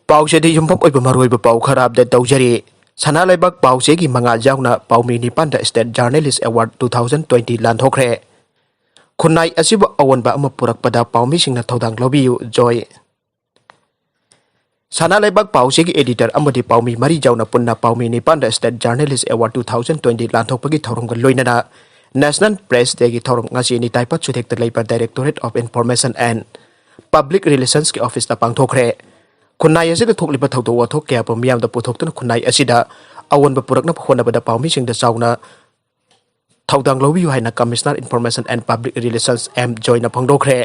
ꯄꯥꯎꯆꯦꯗ ꯌꯨꯝꯐꯝ ꯑꯣꯏꯕ ꯃꯔꯨꯑꯣꯏꯕ ꯄꯥꯎ ꯈꯔ ꯑꯞꯗꯦꯠ ꯇꯧꯖꯔꯤ꯫ ꯁꯅꯥ ꯂꯩꯕꯥꯛ ꯄꯥꯎꯆꯦꯒꯤ ꯃꯉꯥꯜ ꯌꯥꯎꯅ ꯄꯥꯎꯃꯤ ꯅꯤꯄꯥꯟꯗ ꯁ꯭ꯇꯦꯠ ꯖꯔꯅꯦꯂꯤꯁ ꯑꯦꯋꯥꯔꯗ 2020 ꯂꯥꯟꯊꯣꯛꯈ꯭ꯔꯦ꯫ ꯈꯨꯟꯅꯥꯏ ꯑꯁꯤꯕꯨ ꯑꯑꯣꯟꯕ ꯑꯃ ꯄꯨꯔꯛꯄꯗ ꯄꯥꯎꯃꯤꯁꯤꯡꯅ ꯊꯧꯗꯥꯡ ꯂꯧꯕꯤꯌꯨ ꯖꯣꯏ꯫ ꯁꯅꯥ ꯂꯩꯕꯥꯛ ꯄꯥꯎꯆꯦꯒꯤ एडिटर अमदी पाउमी मरी जाउना पुन्ना पाउमी निपान स्टेट जर्नलिस्ट एवार्ड 2020 लांथोकपगी थौरमगा लोइनना नेशनल प्रेस डे की थौरम ngasi ni taipat सुथेक्ता लेबा directorate of information and public relations की ऑफिस ता पांगथोखरे। खुनाई असिदा थोकलिबा थौदो वाथोक कया प मियामदा पुथोक्तुना खुनाई असिदा अवोनबा पुरकना होनबदा पाउमीसिंगदा चाउना थौदांग लौबियु हाइना commissioner information and public relations M जॉयना फंगदोखरे।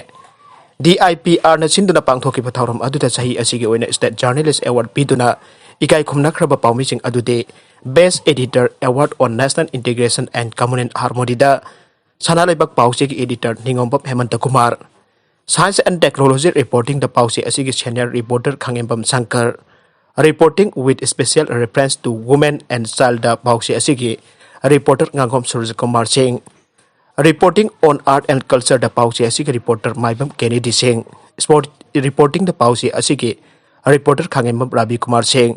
DIPR na sinduna pangthokiba thauram aduda sahi asigi oina state journalist award piduna ikai khumnakraba paumishing adude best editor award on national integration and communal harmony da sana laibak pause ki editor ningombam hemanta kumar, science and technology reporting da pause asigi senior reporter khangembam shankar, reporting with special reference to women and child da pause asigi reporter ngangom suraj kumar singh, reporting on art and culture the pause asigi reporter maibam kennedy singh, sport reporting the pause asigi reporter khangembam ravi kumar singh,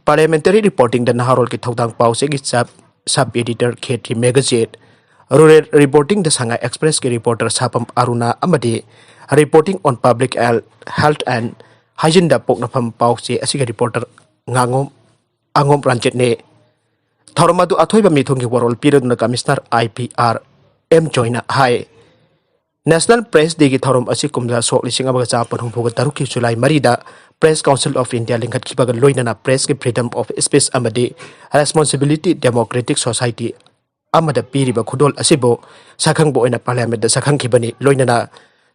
parliamentary reporting the naharol ki thodang pause gi sub editor khetri magazine, rural reporting the sanga express ki reporter sapam aruna amadi, reporting on public health and hygiene da poknafam pause asigi reporter angom ranjit ne thormadu athoiba mithongi warol piraduna commissioner IPR M joina hai National Press Day ki thorom asi kumla sok lising abaga cha panhung phoga taruk ki July marida Press Council of India lingkhat ki baga loinana press ki freedom of speech amadi responsibility democratic society amada piriba khudol asibo sakhang bo ina parliament da sakhang ki bani loinana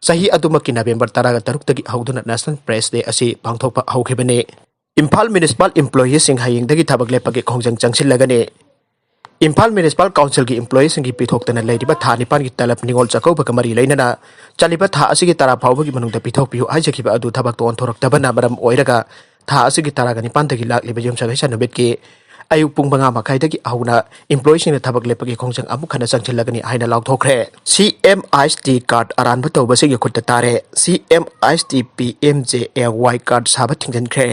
sahi aduma ki November 13 tagi hauduna National Press Day asi pangthokpa haukhibani Imphal Municipal Employees sing haying dagi thabak lepagi khongjang changsil lagani Imphal Municipal Council की employees की पिथोक्तना लेरिबा था निपान की तलब निगोल चकौबा कमरी लेनना चलिबा था असिगी तरा फावबगी मनुंगदा पिथोकपियु हाइजखिबा अदु थबक तो अनथोरक्तबना मरम ओइरगा था असिगी तरागा निपान दगी लाक्लिबा युमसगैसा नबेट की अयु पुंग मंगा मखाइदगी आहुना employees सिंग थबक लेपगी खोंजंग अमु खना संगथिलगनी हाइना लाउथोखरे CMIST कार्ड अरानबा तौबसिगी खुत्ता तारे CMIST PMJAY कार्ड साबा थिंजनख्रे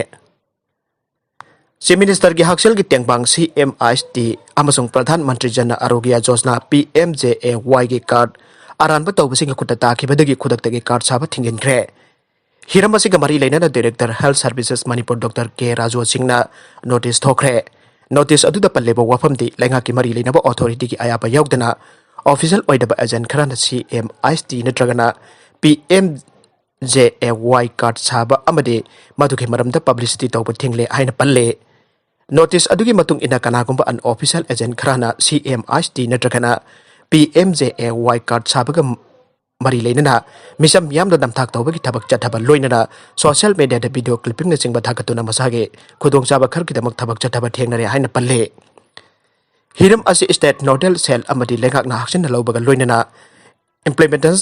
Chief Minister की हक्सेल की तेंगबांग CMIST अमसुंग प्रधानमंत्री जन आरोग्य योजना PMJAY की कार्ड अरानबा तौबसिंग खुत्ता ताखिबदगी खुदक्तगी कार्ड साबा थिंजनख्रे हिरम असिगा मरी लेना director health services Manipur doctor K Raju सिंहना नोटिस थोखरे नोटिस अदुदा पल्लेबा वाफमदी लेंगा की मरी लेना अथॉरिटी की आयाबा यावदना ऑफिशियल ओइदबा एजेंट खराना CMIST नत्रगना PMJAY कार्ड साबा अमदे मधुके मरमदा पब्लिसिटी तौबा थिंगले हाइना पल्ले Notice adugi matung ina kanagumba an official agent kharana CMIST natragana PMJAY card sabaga mari leinana misam yamda damthak tawbagi thabak chathaba loinana social media da video clipping na chingba thakatuna masage khudong chaba kharki damak thabak chathaba thengnare haina palle hiram asi state nodal cell amadi lengak na action na lawbaga loinana implementation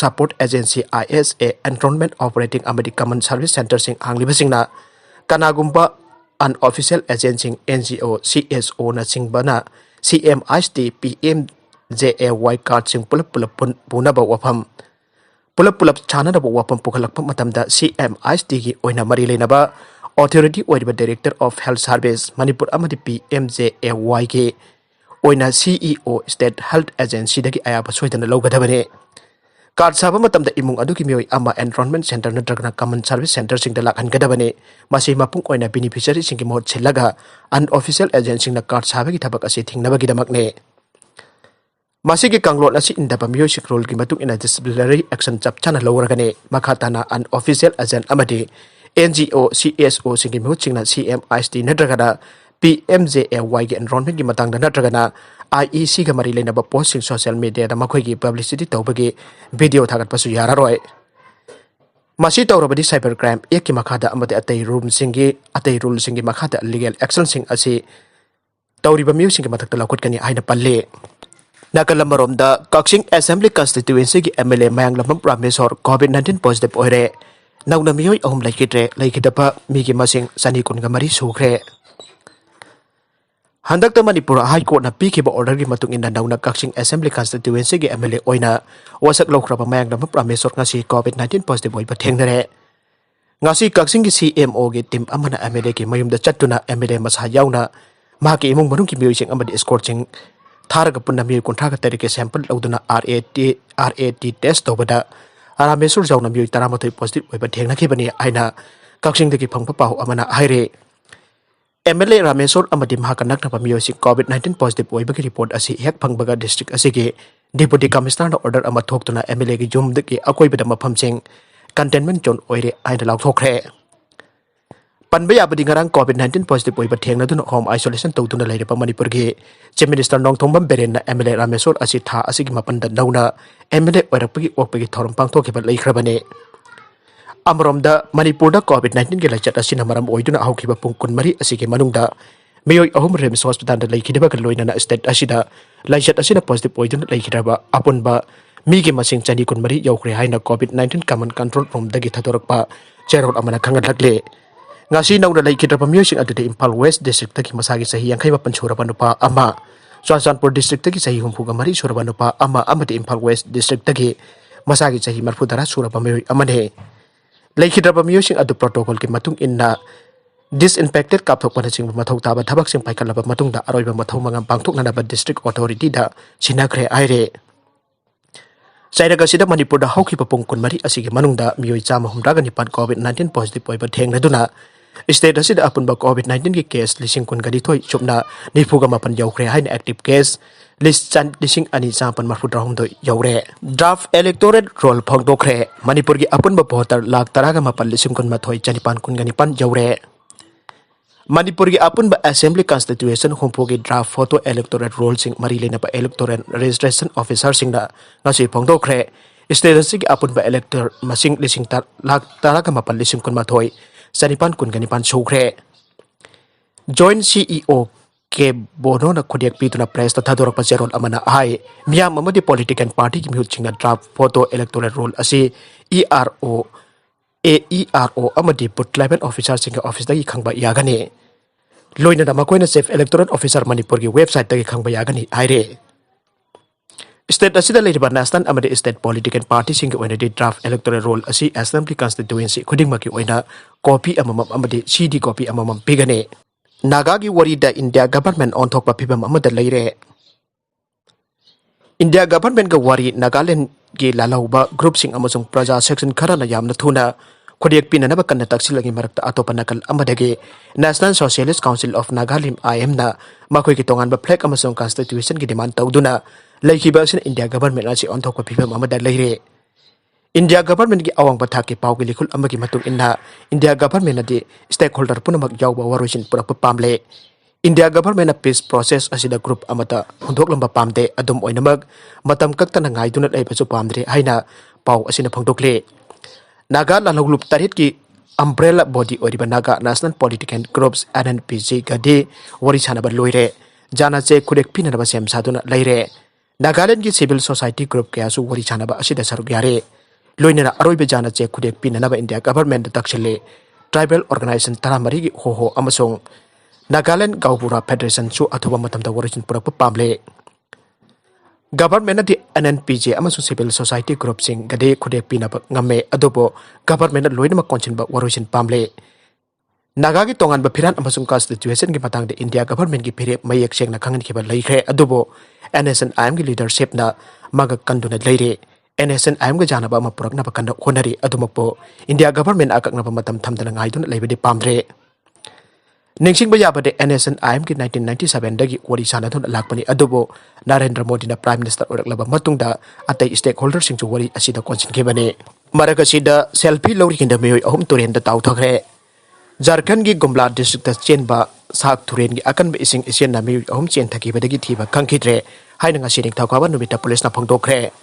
support agency ISA enrollment operating amadi common service center sing hanglibasingna kanagumba unofficial agency NGO CSO na singbana CMIST PMJAY card sing pulap punaba wafam pulap chana na wafam pukalakpa matamda CMIST ki oina mari leinaba authority oiba director of health service Manipur amadi PMJAY ki oina CEO state health agency dagi ayaba soidana lawgadabane card saba matamda imung adu ki mioi ama enrollment center natragna common service center sing da lakhan gadabane masi mapung oina beneficiary sing ki mohot chilaga unofficial agency na card saba ki thabak ase thingnaba gi damakne masi ki kanglot asi indaba mioi sikrol ki matung ina disciplinary action chap chana lawragane makhatana unofficial agent amadi NGO CSO sing ki mohot singna CMIST natragana PMJAY ki enrollment ki matang da natragana IEC ka mari leinaba posting social media da makhoi ki publicity tawbagi video thagat pasu yararoi masi tawrabadi cyber crime ek ki makhada amade atei rule singi makhada legal action sing asi tawriba miu singi mathakta lakut kani aina palle nakalamorom da Kaksing Assembly constituency ki MLA mayang lamam Prameswar COVID-19 positive oire nauna mioi ahum laikidapa mi ki masing sani kun ga mari sukre Handakta Manipur High Court na pikiba order gi matung ina nauna Kaksing Assembly constituency gi MLA oina wasak lokraba mayang lam Prameswar ngasi COVID-19 positive oiba thengnare ngasi kaksing gi CMO gi tim amana MLA ki mayum da chattuna MLA masa yauna ma ki imung manung ki music amadi escort sing tharaga punna mi kontra ka tarike sample lauduna RAT test tobada Ramesur jauna mi taramatoi positive oiba thengna ki bani aina kaksing de ki phangpa pau amana haire MLA Ramesur amadi mahakanak na pamiyosi COVID-19 positive oiba ki report asi hek phangbaga district asigi Deputy Commissioner na order ama thoktuna MLA ki jum de ki akoi bada mafam sing containment zone oire aina lauk thokre panba yabadi ngarang COVID-19 positive oiba thengna dun home isolation tawtuna leire pa Manipur gi Chief Minister Nongthombam Beren na MLA Ramesur asi tha asigi mapanda nauna MLA oirapagi okpagi thorum pangthok ba leikrabane Amromda Manipur da COVID-19 ge lachat asina maram oiduna haukiba pungkun mari asige manungda miyoi ahum rems hospital da leikhidaba ka loina na state asida lachat asina positive oiduna leikhidaba apunba migi masing chani kun mari yaukre haina COVID-19 common control room dagi thatorakpa cherol amana khangatlakle ngasi nauna leikhidaba miyosing adude Impal West district tagi masagi sahi yangkai mapan suraba nupa ama Churachandpur district tagi sahi humpuga mari suraba nupa ama amati Impal West district tagi masagi sahi marfudara suraba miyoi amane Leikhidaba miyosing adu protocol ki matung inna disinfected kapthok panasing mathau taba thabak sing paikalaba matungda aroiba mathau mangam pangthok nanaba district authority da sinakre aire Sairaga sida Manipur da hauki papungkun mari asigi manungda miyoi chama humraga nipan COVID-19 positive oiba thengna duna state asida apunba COVID-19 ki case lising kun gadi thoi chupna nifuga mapan yaukre haina active case list chan lising ani champan marfutra humdo yaure draft electorate roll phangdokre Manipur gi apunba voter lak taraga mapan lising kun mathoi chanipan kun gani pan yaure Manipur gi apunba assembly constitution humpogi draft photo electorate roll sing marilena pa electoral registration officer sing da ngasi phangdokre state gi apunba elector masing lising tar lak taraga mapan lising kun mathoi chanipan kun gani pan sokre joint CEO ke bono na khodiak pituna press ta thador pa zerol amana ai miam amadi political party ki mihut chinga draft photo electoral roll asi ERO amadi put level officer singa office dagi khangba yagani loina na makoina chief electoral officer Manipur ki website dagi khangba yagani aire state asida leiriba national amadi state political party singa oina di draft electoral roll asi assembly constituency khuding maki oina copy amamam amadi CD copy amamam pigane Naga gi wari da India government on thok pa phibam amada leire India government ga wari Nagaland gi lalauba group sing amasung praja section khara na yamna thuna khodiak pinana ba kanna taksilagi marakta atopa nakal amadagi National Socialist Council of Nagaland IM na makoi ki tongan ba flag amasung constitution gi demand tawduna leikiba sin India government asi on thok pa phibam amada leire India government ki awang bathak ki pau ki likhul amagi matung inna India government adi stakeholder punamak yawba waroisin purak pamle India government peace process asida group amata hundok lamba pamde adum oinamag matam kakta na ngai dunat ai pasu pamdre haina pau asina phangdokle Naga laluglup tarit ki umbrella body oriba Naga national political groups NNPC gade wari chana ba loire jana che khudek pina ba sem saduna leire Nagaland ki civil society group kaya su wari chana ba asida saruk yare loinana aroibe jana che khudek pinana ba India government takshile tribal organization taramari gi ho amasong Nagaland Gaupura Federation su athoba matamda warishin purak pamle government di NNPJ amasong civil society group sing gade khudek pina ba ngame adobo government loinama konchin ba warishin pamle Naga gi tongan ba phiran amasong constitution gi matang de India government gi phire mayek seng na khangan khiba leikhe adobo NSNIM gi leadership na maga kanduna leire NSNIM ga jana ba ma purak na ba kanda honari adumakpo India government akak na ba matam thamdana ngai dun leibedi pamre Ningsing ba yabade NSNIM ki 1997 dagi wari sana thun lakpani adubo Narendra Modi na prime minister orak laba matungda atay stakeholder sing wari asida konsin kebane maraga sida selfie lori kinda meyoy ahum turen da taw thakre Jharkhand gi Gumla district ta chenba sak thuren gi akan ba ising isian na meyoy ahum chen thaki badagi thiba kangkhidre haina nga sining thawka ba numita police na phangdokre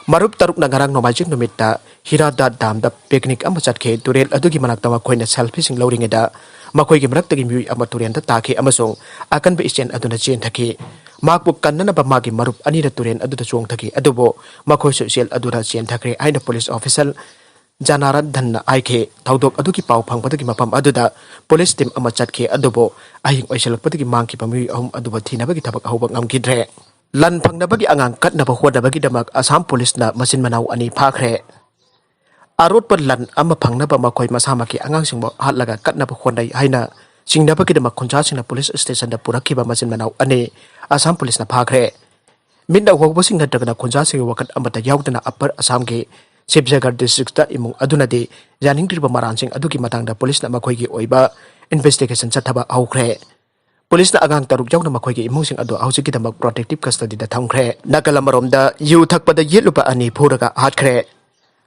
Marup taruk na ngarang nomajik numita Hirada dam da picnic ama chatke turel adugi manakta ma khoina selfie sing loring eda makoi gi marak tagi mi ama turen ta take amasong akan ba isen aduna chen thaki makbu kannana ba magi marup ani da turen adu da chong thaki adubo makoi social aduna chen thakre aina police official Janaran dhanna aike thaudok adugi pau phangpadagi mapam aduda police team ama chatke adubo ahing oisalakpadagi mangki pami ahum aduba thinabagi thabak ahubak ngamkidre Lan pangnabagi angang kat na pahuwa bagi damak Assam police na masin manaw ani phakre arut per lan ama phangna ba makoi masama ki angang singbo hatlaga katna ba khonai haina singna ba kidama khunja singna police station da purakhi ba masin manau ane Assam police na phagre minda hogbo singna dagna khunja sing wakat amata yaudana upper Assam ge Sibsagar district ta imung aduna de janing tirba maran sing aduki matang da police na makoi gi oiba investigation chathaba aukre police na agang taruk jauna makoi gi imung sing adu ausi kidamak protective custody da thamkre nakalamarom da yu thakpa da yelupa ani phuraga hatkre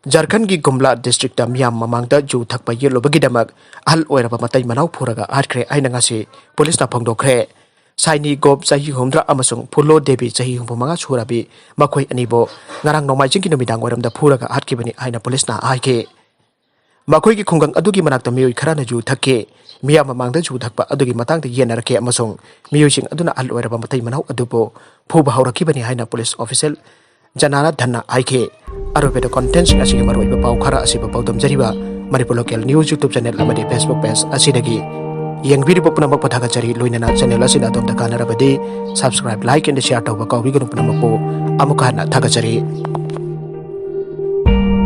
Jharkhand ki Gumla district da miyam mamang da ju thakpa yelupa gidamak al oiraba matai manau phuraga hatkre aina ngasi police na phongdokre Saini Gob Sahi Humdra Amasung Pulo Devi Sahi Humpamanga Surabi Makoi Anibo Ngarang Nomai Jinki Numidang Waram da Puraga Hatkibani Aina Police na Aike Makoi ki Kungang Adugi Manakta Miyu Karana Ju Thake Miya Mamang da Ju Thakpa Adugi Matang da Yenarake Amasung Miyu Sing Aduna Al Oiraba Matai Manau Adubo Puba Haurakibani Aina Police Official Janara Dhanna Aike Arubeda Contents Asing Maroi Bapau Kara Asiba Paudam Jariba Manipur Local News YouTube channel Amadi Facebook page Asidagi Yang video punamak pathaga cari loinana channel asina dom takana rabadi subscribe like and share tawba kawi ganu punamak po amuka na thaga cari